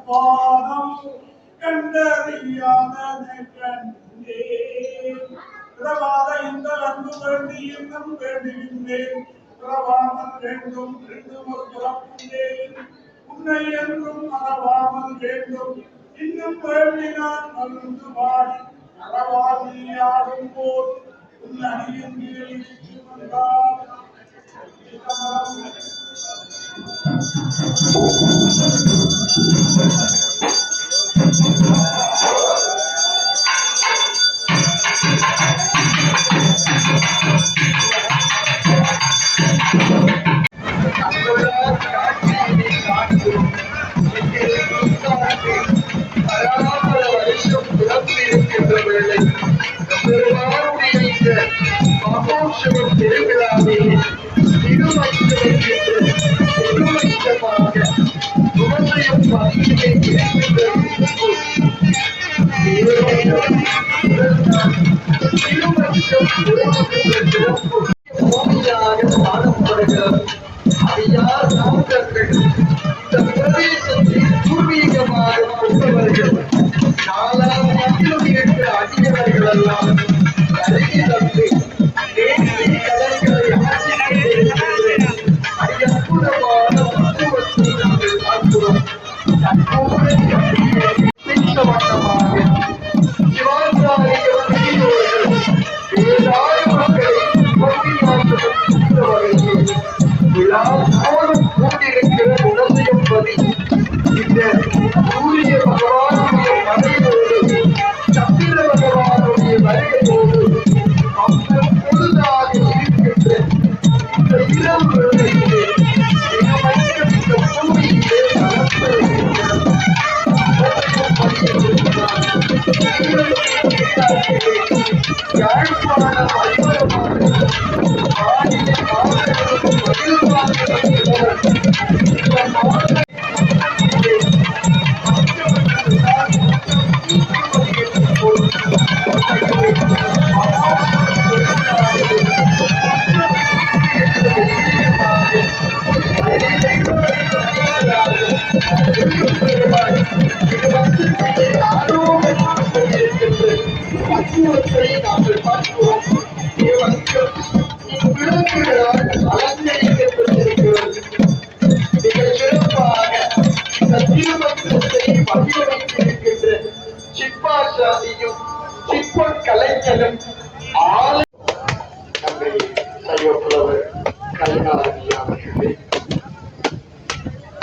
பாதம் கண்டறியாத கண்டே பிரபாத இந்த அன்பு வேண்டி இன்னும் வேண்டுகின்றேன் பிரபாமல் வேண்டும் ரெண்டும் ஒரு புறப்புண்டேன் உன்னை என்றும் மறவாமல் வேண்டும் இன்னும் வேண்டினான் மருந்து பாடி அறவாதியாகும் போல் உன் அணியின் கீழ் வந்தார்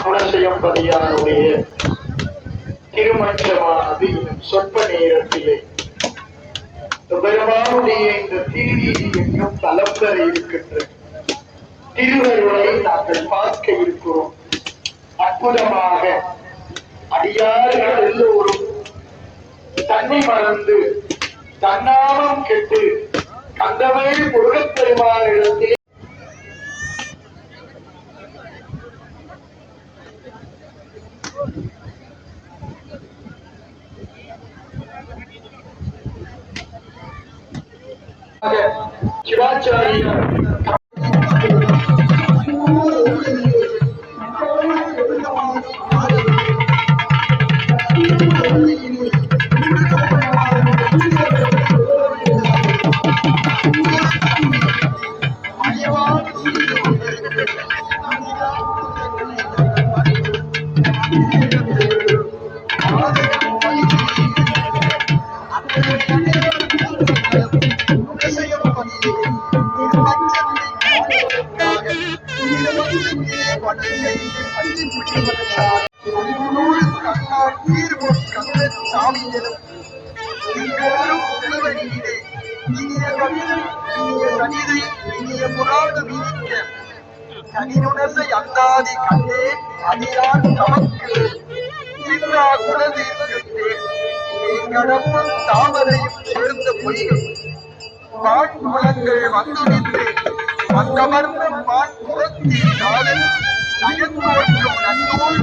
குணசெய்யம்பதியானுடைய திருமணமானது சொற்ப நேரத்திலே பெருமானுடைய இந்த திருவீதி எங்கும் தலம் பெற இருக்கின்ற திருவருளை நாங்கள் பார்க்க இருக்கிறோம். அற்புதமாக அடியார்கள் எல்லோரும் தன்னை மறந்து தன்னாமம் கெட்டு கந்தவேறு முருகப் பெருமானிடத்தில் சிவாச்சாரியார் அந்தாதி கண்டே அதிரான் தமக்கு சின்றா குலதீர்க்கின்றேன் கடப்பும் தாமரையும் சேர்ந்த பொய்கள் பாட்குளங்கள் வந்து நின்று அங்கமர்ந்த பாட்புறத்தின் காலில் நயந்தோற்றும் நன்னூல்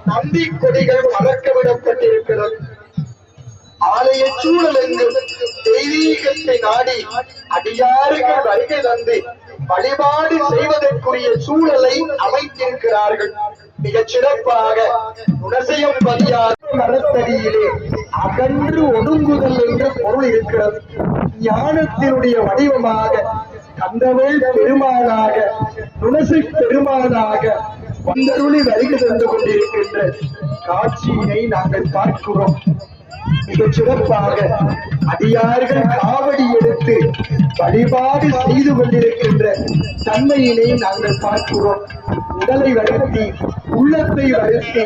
நந்தி கொடிகள் வளர்க்கவிடப்பட்டிருக்கிறது. ஆலய சூழல் எங்கும் தெய்வீகத்தை நாடி அடியார்கள் வருகை தந்து வழிபாடு செய்வதற்குரிய சூழலை அமைத்திருக்கிறார்கள். மிகச் சிறப்பாக குணசெய்யும் பதியார் மரத்தடியிலே அகன்று ஒடுங்குதல் என்ற பொருள் இருக்கிறது. ஞானத்தினுடைய வடிவமாக கந்தவேல் பெருமானாக துணசி பெருமானாக வந்தருளி வருகை தந்து கொண்டிருக்கின்ற காட்சியினை நாங்கள் பார்க்கிறோம். மிகச் சிறப்பாக அடியார்கள் காவடி எடுத்து வழிபாடு செய்து கொண்டிருக்கின்ற தன்மையினை நாங்கள் பார்க்கிறோம். உடலை வருத்தி உள்ளத்தை வருத்தி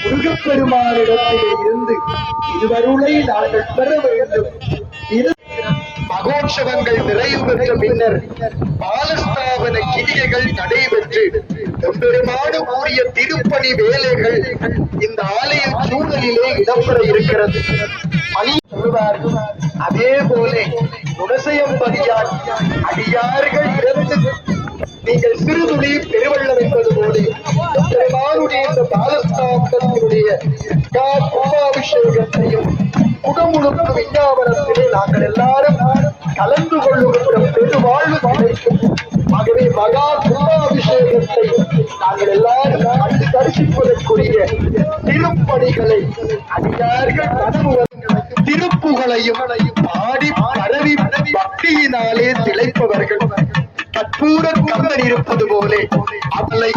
முருகப்பெருமானிடத்திலே இருந்து இதுவருளை நாங்கள் பெற வேண்டும். மகோற்சவங்கள் நிறைவு பெற்ற பின்னர் பாலஸ்தாபன கிரியைகள் நடைபெற்று எம்பெருமாடு கூறிய திருப்பணி வேலைகள் இந்த ஆலய சூழலிலே இடம்பெற இருக்கிறது. மணி சொல்லுவார்கள். அதே போல குணசெய்யும்படியார் அடியார்கள் இருந்து நீங்கள் சிறுதுளி பெருவெள்ளம் என்பது போல பெருமானுடைய இந்த பாலஸ்தாபனத்தினுடைய கும்பாபிஷேகத்தையும் குடமுழுக்கு விஞ்ஞாபனத்திலே நாங்கள் எல்லாரும் கலந்து கொள்ளுகின்ற பெருவாழ்வு கிடைக்கும். ஆகவே மகா கும்பாபிஷேகத்தை நாங்கள் எல்லாரும் கண்டு தரிசிப்பதற்குரிய திருப்பணிகளை அடியார்கள் திருப்புகளையும் பாடி பரவி பக்தியினாலே திளைப்பவர்கள் கற்பூர கம்பன் இருப்பது போலே அவளை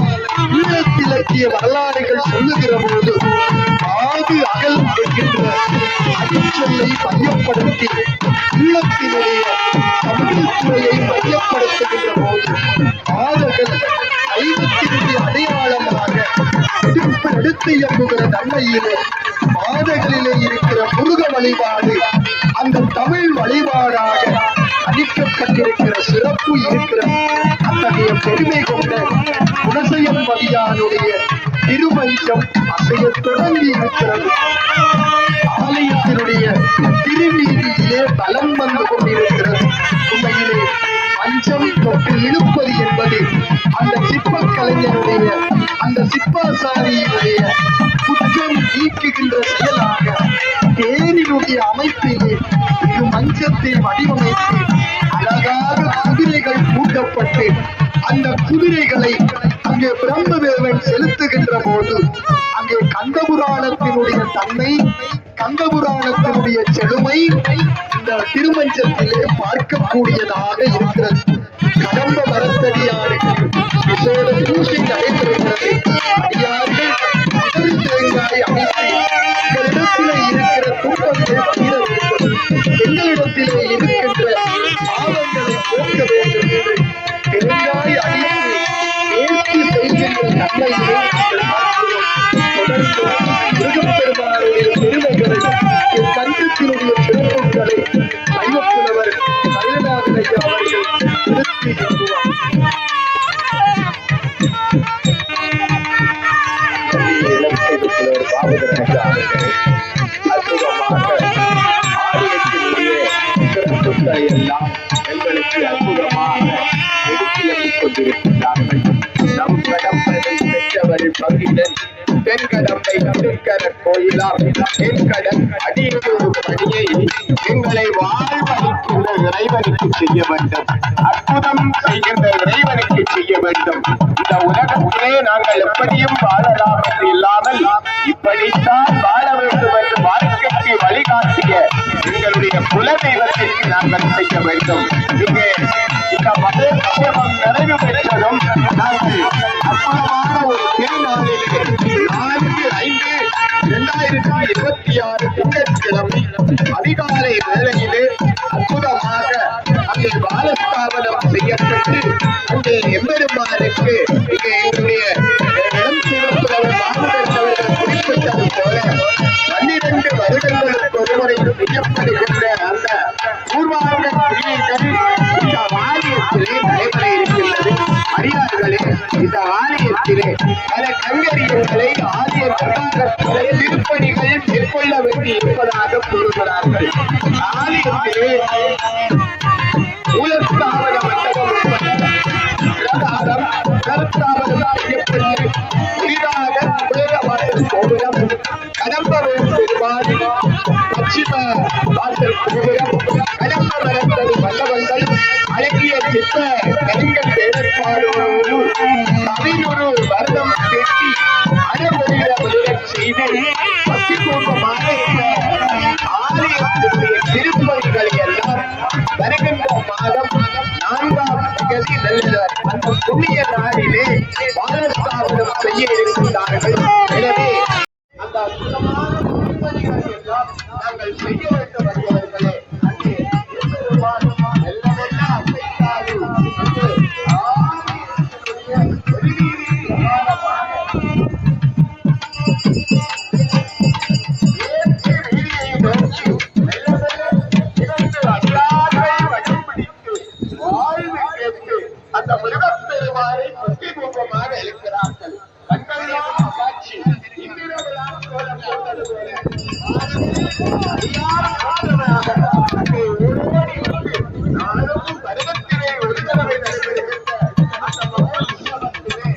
ஈழத்திலக்கிய வரலாறுகள் சொல்லுகிற போது ஆது அகல் என்கின்ற அடிச்சொல்லை மையப்படுத்தி ஈழத்தினுடைய தமிழ் துறையை மையப்படுத்துகின்ற போது ஆறுகள் ஐவத்தினுடைய அடையாளமாக எடுத்து இயங்குகிற தன்மையிலே பாதைகளிலே இருக்கிற முருக வழிபாடு அந்த தமிழ் வழிபாடாக அளிக்கப்பட்டிருக்கிற சிறப்பு இருக்கிற அத்தகைய பெருமை கொண்ட குணசெய்யும்படியாருடைய திருமஞ்சம் அசைய தொடங்கி இருக்கிறது. ஆலயத்தினுடைய திருவீதியிலே பலம் வந்து கொண்டிருக்கிறது. உண்மையிலே மஞ்சம் தொட்டு இழுப்பது என்பது அந்த சிற்ப கலைஞருடைய அந்த சிப்பாசாரியினுடைய குற்றம் நீக்குகின்ற செயலாக தேரினுடைய அமைப்பிலே இது மஞ்சத்தை வடிவமைத்து அழகாக குதிரைகள் பூட்டப்பட்டு அந்த குதிரைகளை அங்கே பிரம்மதேவன் செலுத்துகின்ற போது அங்கே கந்தபுராணத்தினுடைய தன்மை கந்தபுராணத்தினுடைய செழுமை இந்த திருமஞ்சத்திலே பார்க்கக்கூடியதாக இருக்கிறது. கடம்ப மரத்தடியாருக்கு விசேட பூஜை நடைபெறுகிறது. அடியார்கள் தேங்காய் அமைத்து எங்களிடத்திலே இருக்கிற துன்பங்களை தீர வேண்டும், எங்களிடத்திலே இருக்கின்ற பாவங்களை போக்க வேண்டும் என்று தேங்காய் அடித்து நேர்த்தி செய்கின்ற தன்மையிலே நாங்கள் பார்க்கிறோம். தொடர்ந்து முருகப்பெருமானுடைய பெருமைகளை என் கண்டத்தினுடைய சிறப்புகளை சைவப்புலவர் மயிலநாதன் ஐயா அவர்கள் நிறுத்தி சொல்லுவார். அற்புதமாக ஆலயத்தினுடைய சிறப்புகளை எல்லாம் எங்களுக்கு அற்புதமாக எடுத்து கொண்டிருக்கிறார்கள். நம் கடம்பரை பெற்றவர் பகிரன் தென்கடம்பை திருக்கர கோயிலார் தென்கடன் அடியொரு பணியை எங்களை வாழ்வளிக்கின்ற இறைவனுக்கு செய்ய வேண்டும், அற்புதம் செய்கின்ற இறைவனுக்கு செய்ய வேண்டும். இந்த உலகத்திலே நாங்கள் எப்படியும் வாழலாம் என்று இல்லாமல் இப்படித்தான் வாழ வேண்டும் என்று வாழ்க்கைக்கு வழிகாட்டிய எங்களுடைய குலதெய்வத்திற்கு நாங்கள் செய்ய வேண்டும். இங்கே இந்த மதோற்சவம் நிறைவு பெற்றதும் நாங்கள் அற்புதமான ஒரு திருநாளிலே 4/5/2026 திங்கட்கிழமை அதிகாலை வேளையிலே அற்புதமாக அங்கே பாலஸ்தாபனம் செய்யப்பட்டு அங்கே எம்பெருமானுக்கு இங்கே எங்களுடைய இளம் சிவப்புலவர் மாமல்லர்கள் குறிப்பிட்டது போல 12 வருடங்களுக்கு ஒருமுறை செய்யப்படுகின்ற அந்த பூர்வாங்க கிரியைகள் இந்த ஆலயத்திலே நடைபெற இருக்கின்றது. அடியார்களே, இந்த ஆலயத்திலே பல கைங்கரியங்களை ஆலய நிர்வாகத்திலே திருப்பணிகள் மேற்கொள்ள வேண்டி இருப்பதாக கூறுகிறார்கள். ஆலயத்திலே மூலஸ்தாபன மண்டபம் பிரகாரம் கருத்தாபனம் செய்யப்பட்டு புதிதாக குலேரவாசல் கோபுரம் கடம்பவேல் பெருமாள் பட்சிம வாசல் கோபுரம் கடம்ப மரத்தது மண்டபங்கள் அழகிய சிற்ப கலிங்கல் வேலைப்பாடோடு கவினொரு வருடம் கட்டி செய்ய வேண்டும் என்பவர்களே அங்கே பெருமாள் மெல்ல மெல்ல அசைத்தாது அந்த மிருகப்பெருமானை பிரதிரூபமாக இருக்கிறார்கள். கண்களெல்லாம் காட்சி இந்திரவிழாம் கோலம் போட்டது போல அங்கே ஓடி வந்து நானும் பருவத்திலே ஒரு தடவை நடைபெறுகின்ற அந்த மகோத்சவத்திலே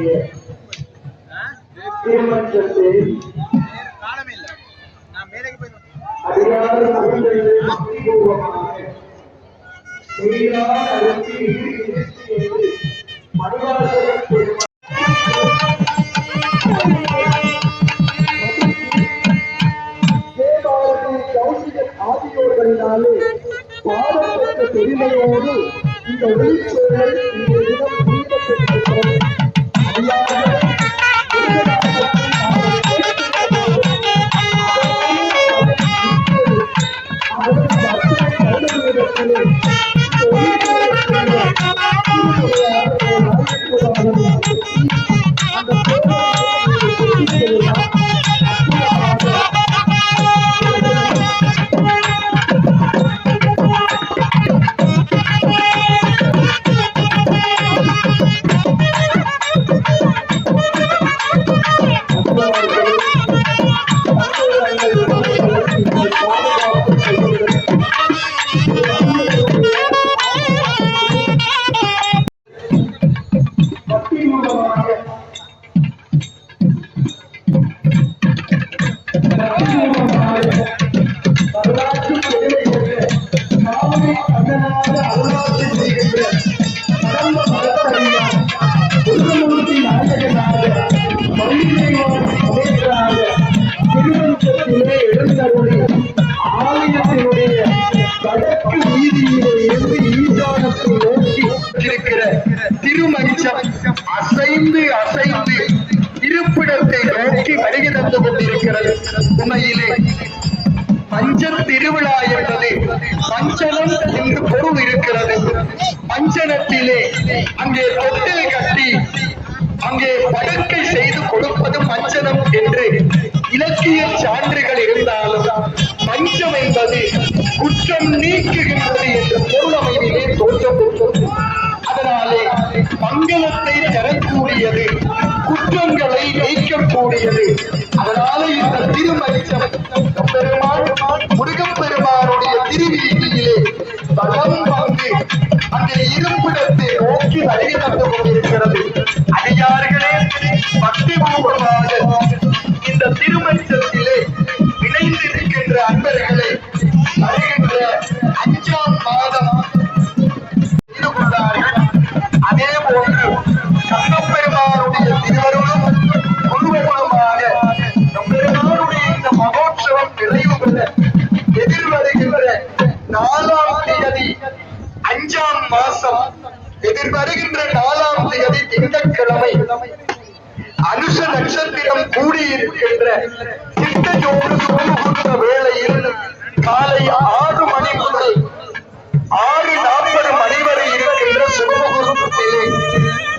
பெருமானுடைய திருமணத்தை அடியார் ஆகியோர்களினாலே பாடப்பட்ட பெருமையோடு இந்த ஒளிச்சோலை இந்த இடம் தீபப்பட்டிருக்கிறது. ஆலயத்தினுடைய வடக்கு வீதியிலே இருந்து ஈசானத்தை நோக்கி இருக்கிற திருமஞ்சம் அசைந்து அசைந்து இருப்பிடத்தை நோக்கி வருகை தந்து கொண்டிருக்கிறது. உண்மையிலே பஞ்ச திருவிழா என்பது பஞ்சனம் என்று பொருள் இருக்கிறது. பஞ்சனத்திலே அங்கே தொட்டில் கட்டி அங்கே படுக்கை செய்து கொடுப்பது பஞ்சனம் என்று இலக்கிய சான்றுகள் இருந்தாலும் பஞ்சம் என்பது குற்றம் நீக்குகின்றது என்ற பொருள் அமைதியிலே தோற்றம் பெற்றது. அதனாலே மங்களத்தை தரக்கூடியது, குற்றங்களை நீக்கக்கூடியது. அதனாலே இந்த திருமஞ்சம் பெருமாள் முருகப்பெருமானுடைய திருவீதியிலே பலம் வந்து அங்கே இருப்பிடத்தை நோக்கி வருகை தந்து கொண்டிருக்கிறது. அடியார்களே, பக்தி பூர்வமாக இந்த திருமஞ்சத்திலே இணைந்திருக்கின்ற அன்பர்களே, வருகின்ற 5ஆம் மாதம் ஈடுபட்டார்கள். அதே போன்று கண்ணப்பெருமானுடைய திருவருளும் குருவமாக பெருமானுடைய இந்த மகோற்சவம் நிறைவு பெற எதிர்வருகின்ற 4ஆம் தேதி 5ஆம் மாசம் எதிர்வருகின்ற 4ஆம் தேதி திங்கட்கிழமை அனுஷ நட்சத்திரம் கூடியிருக்கின்ற சித்தஜோடு சூழ்ந்த வேளையில் காலை 6 மணி முதல் 6:40 மணி வரை இருக்கின்ற சுபமுகூர்த்தத்திலே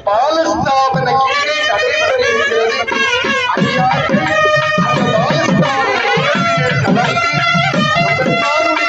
பாலஸ்தாபன கீழே நடைபெற இருக்கிறது. அடியார்கள் அந்த பாலஸ்தாபன நிகழ்விலே கலந்து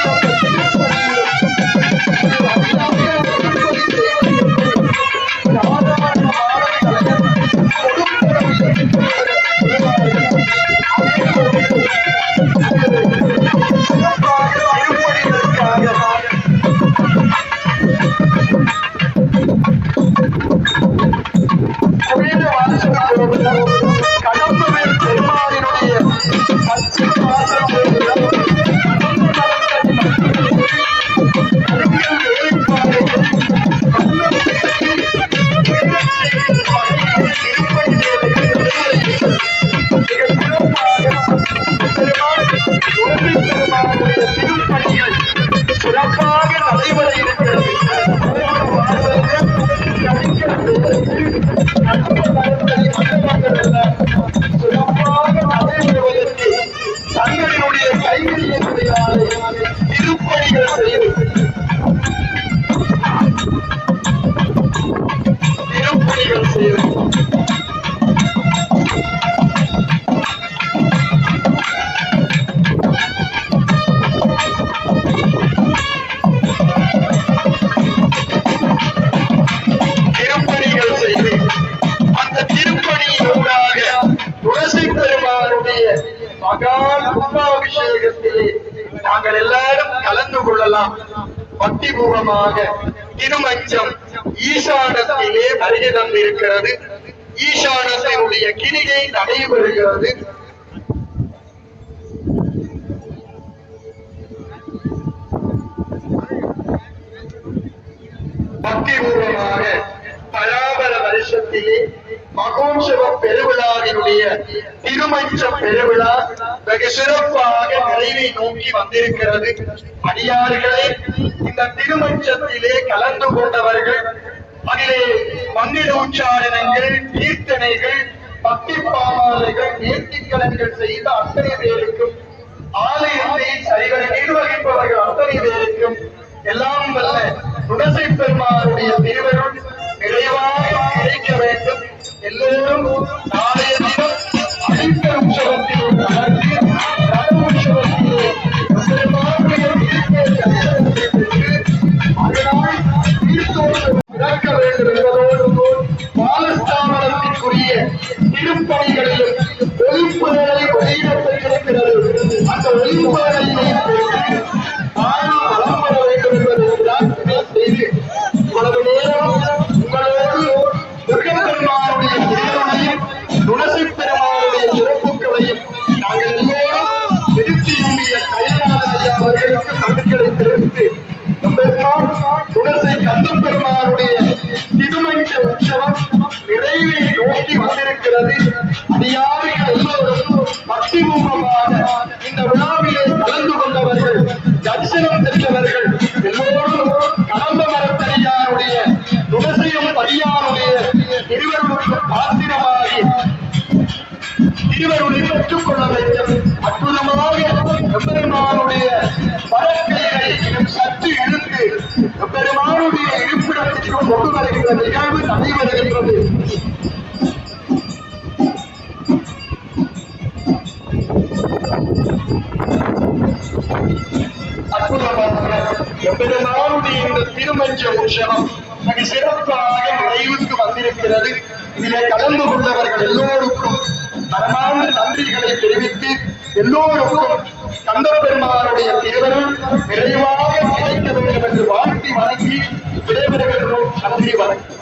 சிறப்பாக நடைபெற இருக்கிறது. சிறப்பாக நடைபெறுவதற்கு தங்களினுடைய கைவினையினாலே திருப்பணிகள் செய்து மகான் கும்பாபிஷேகத்திலே நாங்கள் எல்லாரும் கலந்து கொள்ளலாம். பக்திபூர்வமாக திருமஞ்சம் ஈசானத்திலே வருகை தந்திருக்கிறது. ஈசானத்தினுடைய கிரிகை நடைபெறுகிறது. பக்திபூர்வமாக பராபர வருஷத்திலே மகோற்சவ பெருவிழாவினுடைய திருமஞ்ச பெருவிழா வெகு சிறப்பாக நிறைவை நோக்கி வந்திருக்கிறது. அடியார்களே, இந்த திருமஞ்சத்திலே கலந்து கொண்டவர்கள், அதிலே பன்னிரு உச்சாரணங்கள், கீர்த்தனைகள், பக்தி பாமாலைகள், நேர்த்திக்கலன்கள் செய்த அத்தனை பேருக்கும், ஆலயத்தை சரிவர நிர்வகிப்பவர்கள் அத்தனை பேருக்கும் எல்லாம் வல்ல துளசி பெருமானுடைய திருவருள் நிறைவாக கிடைக்க வேண்டும். எல்லோரும் நாளைய தினம் அனைத்த உற்சவத்திலே கலந்து ரத உற்சவத்திலே பெருமானுடைய அதனால் தீர்த்தோற்சவம் இறக்க வேண்டும் என்பதோடு பாலஸ்தாபனத்திற்குரிய திருப்பணிகளிலும் ஒளிப்புகளை வெளியிடப்பட்டிருக்கிறது. அந்த ஒளிப்புகளை வளம் பெற வேண்டும் என்பதை பிரார்த்தனை செய்து இவ்வளவு நேரம் உங்களோடு பெருமானுடைய திருமணையும் துளசி பெருமானுடைய சிறப்புகளையும் நாங்கள் எல்லோரும் திருச்சியுடைய கைலாத ஐயா அவர்களுக்கு நன்றிகளை தெரிவித்து துளசி கந்தம் பெருமானுடைய திருமஞ்ச உற்சவம் நிறைவை நோக்கி வந்திருக்கிறது. அடியார்கள் எல்லோரும் பக்திபூர்வமாக இந்த விழாவிலே கலந்து கொண்டவர்கள், தரிசனம் பெற்றவர்கள் எல்லோரும் கடம்ப மரத்தடியாருடைய துளசியும் பரியாருடைய திருவருளுக்கு பாத்திரமாகி திருவருளை பெற்றுக் கொள்ள வேண்டும். அற்புதமாக எம்பெருமானுடைய வழக்கைகளை சற்று இழுத்து எம்பெருமானுடைய இருப்பிடத்திற்கு கொண்டு வருகிற நிகழ்வு நடைபெறுகின்றது. அற்புதமாக எம்பெருமானுடைய இந்த திருமஞ்ச உற்சவம் மிக சிறப்பாக நிறைவுக்கு வந்திருக்கிறது. இதிலே கலந்து கொண்டவர்கள் எல்லோருக்கும் மனமார்ந்த நன்றிகளை தெரிவித்து எல்லோருக்கும் கந்தப்பெருமானுடைய திருவருள் நிறைவாக கிடைக்க வேண்டும் என்று வாழ்த்தி வணங்கி விடைபெறுகின்றோம். நன்றி, வணக்கம்.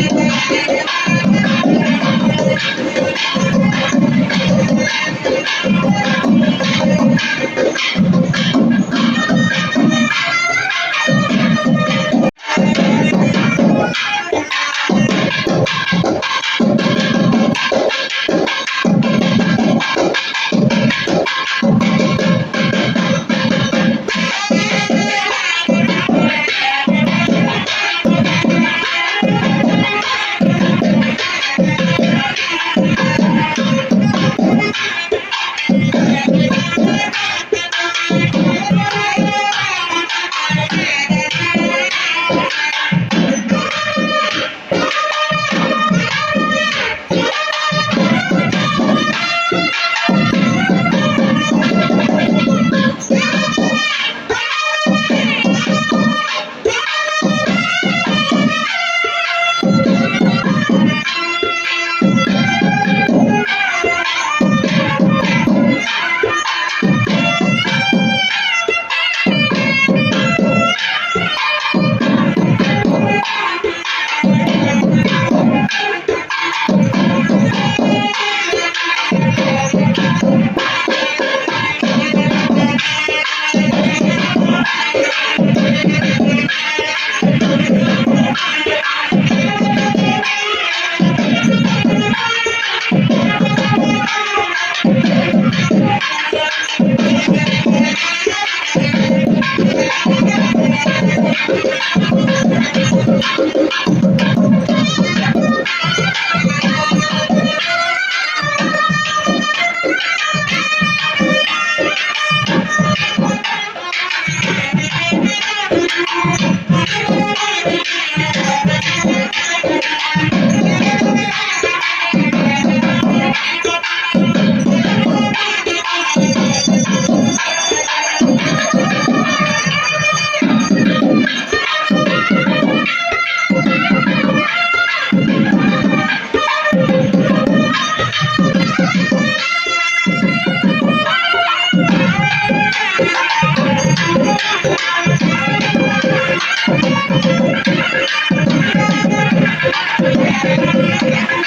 Thank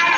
you.